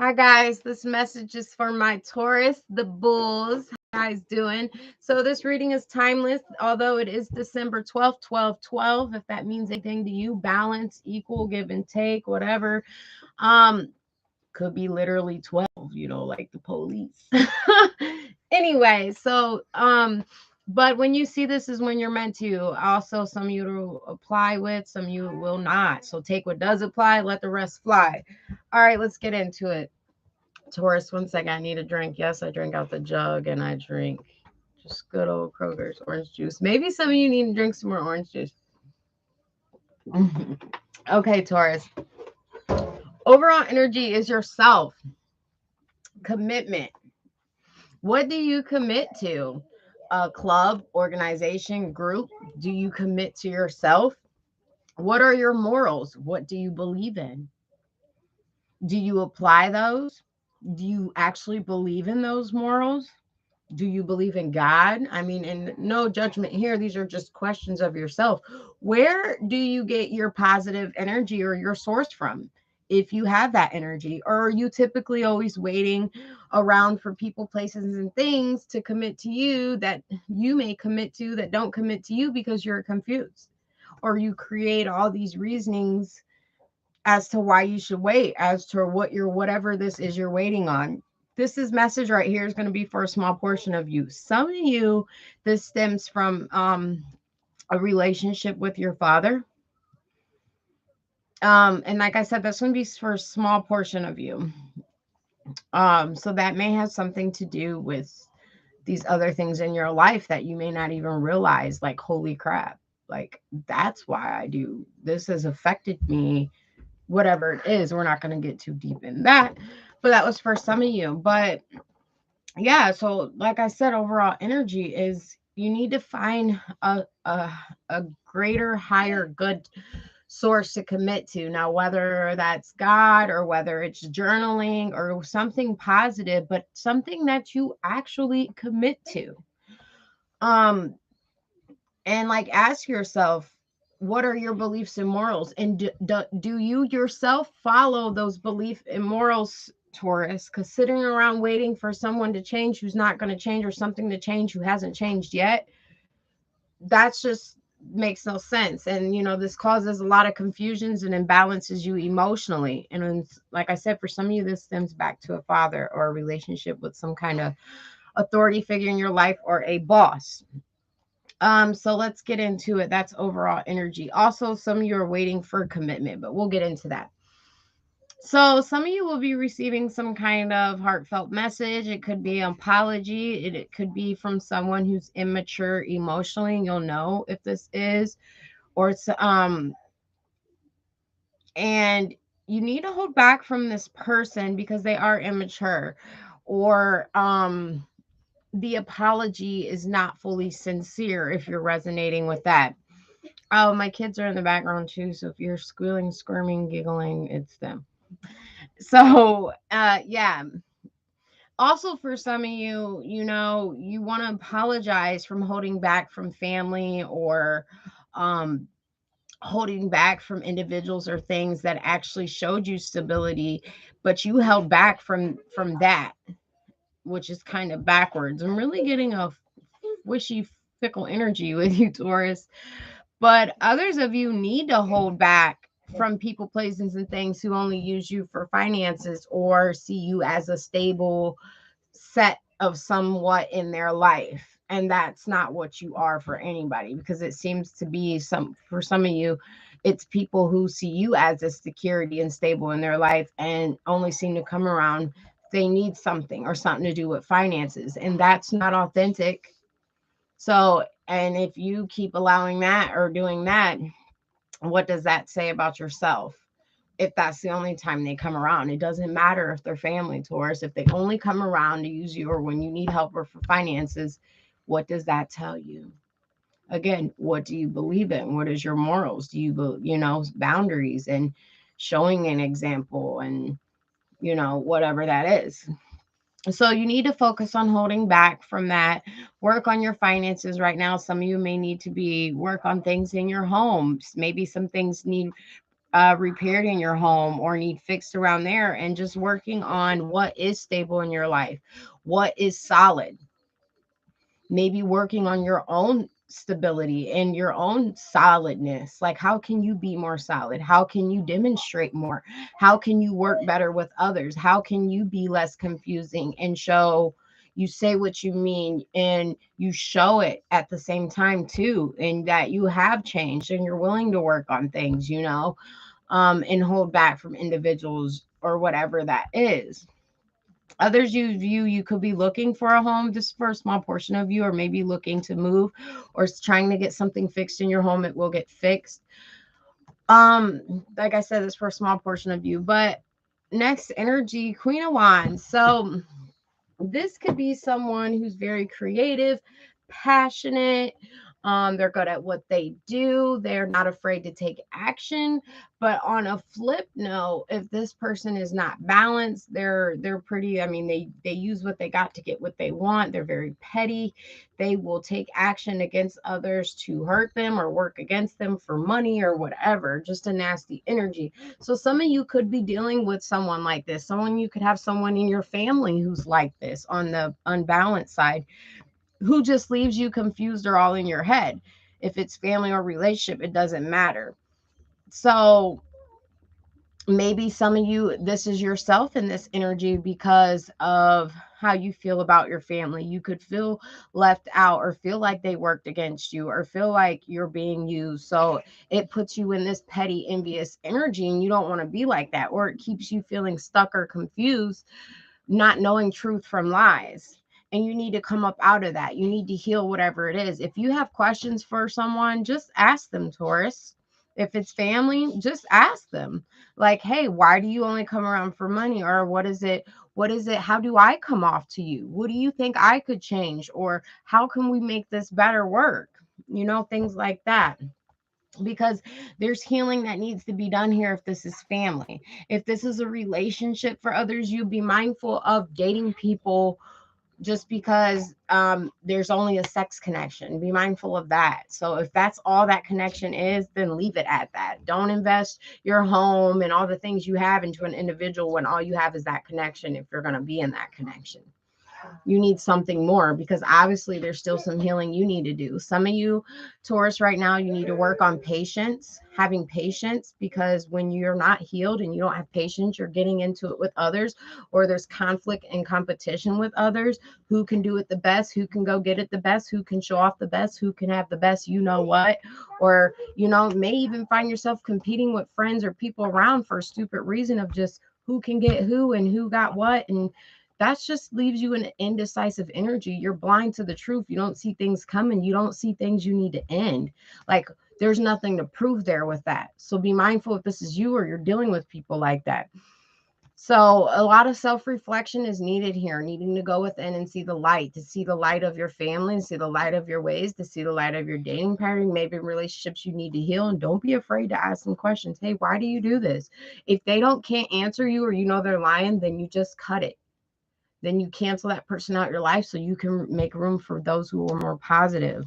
Hi guys, this message is for my Taurus, the bulls. How you guys doing? So this reading is timeless, although it is December 12th, 12, 12. If that means anything to you, balance, equal, give and take, whatever. Um, could be literally 12, like the police. Anyway, but when you see this is when you're meant to. Also, some you will apply with, some you will not. So take what does apply, let the rest fly. All right, let's get into it. Taurus, one second. I need a drink. Yes, I drink out the jug and I drink just good old Kroger's orange juice. Maybe some of you need to drink some more orange juice. Okay, Taurus. Overall energy is yourself. Commitment. What do you commit to? A club, organization, group? Do you commit to yourself? What are your morals? What do you believe in? Do you apply those? Do you actually believe in those morals? Do you believe in God? I mean, and no judgment here. These are just questions of yourself. Where do you get your positive energy or your source from? If you have that energy, or are you typically always waiting around for people, places, and things to commit to you that you may commit to that don't commit to you because you're confused? Or you create all these reasonings as to why you should wait, as to what you're, whatever this is you're waiting on. This is message right here is going to be for a small portion of you. Some of you, this stems from a relationship with your father. And like I said, that's going to be for a small portion of you. So that may have something to do with these other things in your life that you may not even realize, like, holy crap, like that's why I do this has affected me, whatever it is. We're not going to get too deep in that, but that was for some of you. But yeah, so like I said, overall energy is you need to find a greater, higher, good source to commit to. Now, whether that's God or whether it's journaling or something positive, but something that you actually commit to. Um, and like ask yourself, what are your beliefs and morals, and do you yourself follow those beliefs and morals, Taurus? Because sitting around waiting for someone to change who's not going to change, or something to change who hasn't changed yet, that's just makes no sense. And this causes a lot of confusions and imbalances you emotionally. And when, like I said, for some of you, this stems back to a father or a relationship with some kind of authority figure in your life or a boss. So let's get into it. That's overall energy. Also, some of you are waiting for commitment, but we'll get into that. So some of you will be receiving some kind of heartfelt message. It could be an apology. It could be from someone who's immature emotionally. You'll know if this is, or it's and you need to hold back from this person because they are immature, or the apology is not fully sincere if you're resonating with that. Oh, my kids are in the background too, so if you're squealing, squirming, giggling, it's them. So, yeah. Also, for some of you, you want to apologize from holding back from family, or um, holding back from individuals or things that actually showed you stability, but you held back from that, which is kind of backwards. I'm really getting a wishy, fickle energy with you, Taurus. But others of you need to hold back from people, places, and things who only use you for finances or see you as a stable set of somewhat in their life. And that's not what you are for anybody, because it seems to be for some of you, it's people who see you as a security and stable in their life and only seem to come around they need something or something to do with finances. And that's not authentic. So, and if you keep allowing that or doing that, what does that say about yourself? If that's the only time they come around, it doesn't matter if they're family, Taurus. If they only come around to use you or when you need help or for finances, what does that tell you? Again, what do you believe in? What is your morals? Do boundaries and showing an example and, whatever that is. So you need to focus on holding back from that. Work on your finances right now. Some of you may need to work on things in your homes. Maybe some things need repaired in your home or need fixed around there, and just working on what is stable in your life, what is solid. Maybe working on your own stability and your own solidness. Like, how can you be more solid? How can you demonstrate more? How can you work better with others? How can you be less confusing and show you say what you mean and you show it at the same time too, and that you have changed and you're willing to work on things, and hold back from individuals or whatever that is. Others you view, you could be looking for a home just for a small portion of you, or maybe looking to move or trying to get something fixed in your home. It will get fixed. Like I said, it's for a small portion of you. But next energy, Queen of Wands. So this could be someone who's very creative, passionate. They're good at what they do. They're not afraid to take action. But on a flip note, if this person is not balanced, they're pretty. I mean, they use what they got to get what they want. They're very petty. They will take action against others to hurt them or work against them for money or whatever. Just a nasty energy. So some of you could be dealing with someone like this. Someone, you could have someone in your family who's like this on the unbalanced side, who just leaves you confused or all in your head. If it's family or relationship, it doesn't matter. So maybe some of you, this is yourself in this energy because of how you feel about your family. You could feel left out or feel like they worked against you or feel like you're being used. So it puts you in this petty, envious energy, and you don't want to be like that, or it keeps you feeling stuck or confused, not knowing truth from lies. And you need to come up out of that. You need to heal whatever it is. If you have questions for someone, just ask them, Taurus. If it's family, just ask them. Like, hey, why do you only come around for money? Or what is it? What is it? How do I come off to you? What do you think I could change? Or how can we make this better work? Things like that, because there's healing that needs to be done here. If this is family, if this is a relationship for others, you be mindful of dating people just because there's only a sex connection. Be mindful of that. So if that's all that connection is, then leave it at that. Don't invest your home and all the things you have into an individual when all you have is that connection. If you're going to be in that connection, you need something more, because obviously there's still some healing you need to do. Some of you, Taurus, right now, you need to work on patience, having patience, because when you're not healed and you don't have patience, you're getting into it with others, or there's conflict and competition with others. Who can do it the best? Who can go get it the best? Who can show off the best? Who can have the best, what? Or, may even find yourself competing with friends or people around for a stupid reason of just who can get who and who got what. And that just leaves you in indecisive energy. You're blind to the truth. You don't see things coming. You don't see things you need to end. Like, there's nothing to prove there with that. So be mindful if this is you or you're dealing with people like that. So a lot of self-reflection is needed here, needing to go within and see the light, to see the light of your family, to see the light of your ways, to see the light of your dating pattern, maybe relationships you need to heal. And don't be afraid to ask some questions. Hey, why do you do this? If they can't answer you, or they're lying, then you just cut it. Then you cancel that person out your life so you can make room for those who are more positive.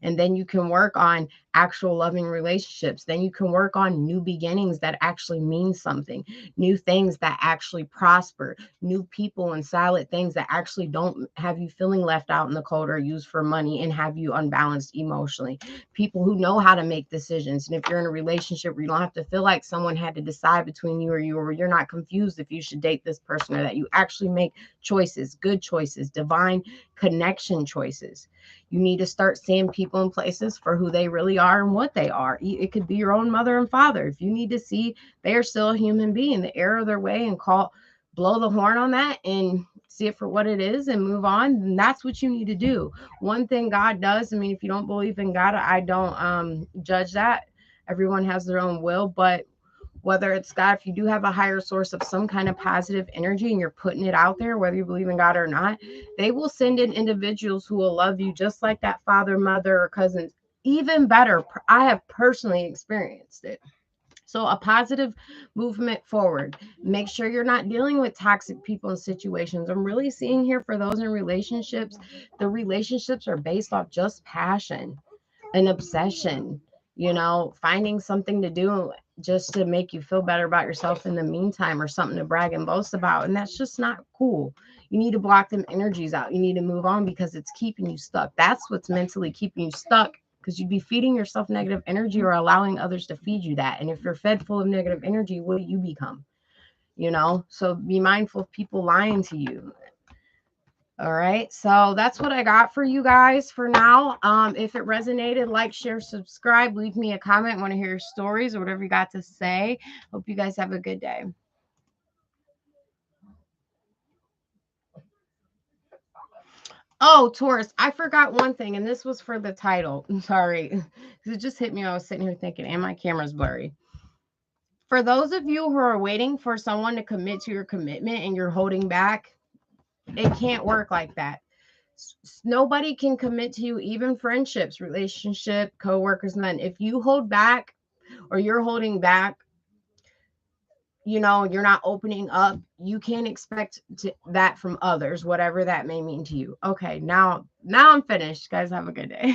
And then you can work on actual loving relationships. Then you can work on new beginnings that actually mean something, new things that actually prosper, new people and solid things that actually don't have you feeling left out in the cold or used for money and have you unbalanced emotionally. People who know how to make decisions. And if you're in a relationship where you don't have to feel like someone had to decide between you, or you're not confused if you should date this person, or that you actually make choices, good choices, divine connection choices. You need to start seeing people and places for who they really are and what they are. It could be your own mother and father. If you need to see they are still a human being, the error of their way, and blow the horn on that and see it for what it is and move on, then that's what you need to do. One thing God does, I mean, if you don't believe in God, I don't judge that. Everyone has their own will, but whether it's God, if you do have a higher source of some kind of positive energy and you're putting it out there, whether you believe in God or not, they will send in individuals who will love you just like that father, mother, or cousins. Even better, I have personally experienced it. So a positive movement forward. Make sure you're not dealing with toxic people and situations. I'm really seeing here for those in relationships, the relationships are based off just passion, an obsession, finding something to do just to make you feel better about yourself in the meantime, or something to brag and boast about. And that's just not cool. You need to block them energies out. You need to move on because it's keeping you stuck. That's what's mentally keeping you stuck, because you'd be feeding yourself negative energy or allowing others to feed you that. And if you're fed full of negative energy, what do you become? You know, so be mindful of people lying to you. All right, so that's what I got for you guys for now. If it resonated, like, share, subscribe, leave me a comment. Want to hear your stories or whatever you got to say. Hope you guys have a good day. Oh, Taurus, I forgot one thing, and this was for the title. I'm sorry, because it just hit me. I was sitting here thinking, and my camera's blurry. For those of you who are waiting for someone to commit to your commitment and you're holding back, it can't work like that. Nobody can commit to you, even friendships, relationship, coworkers, none. If you hold back or you're holding back, you know, you're not opening up, you can't expect that from others, whatever that may mean to you. Okay, now I'm finished. Guys, have a good day.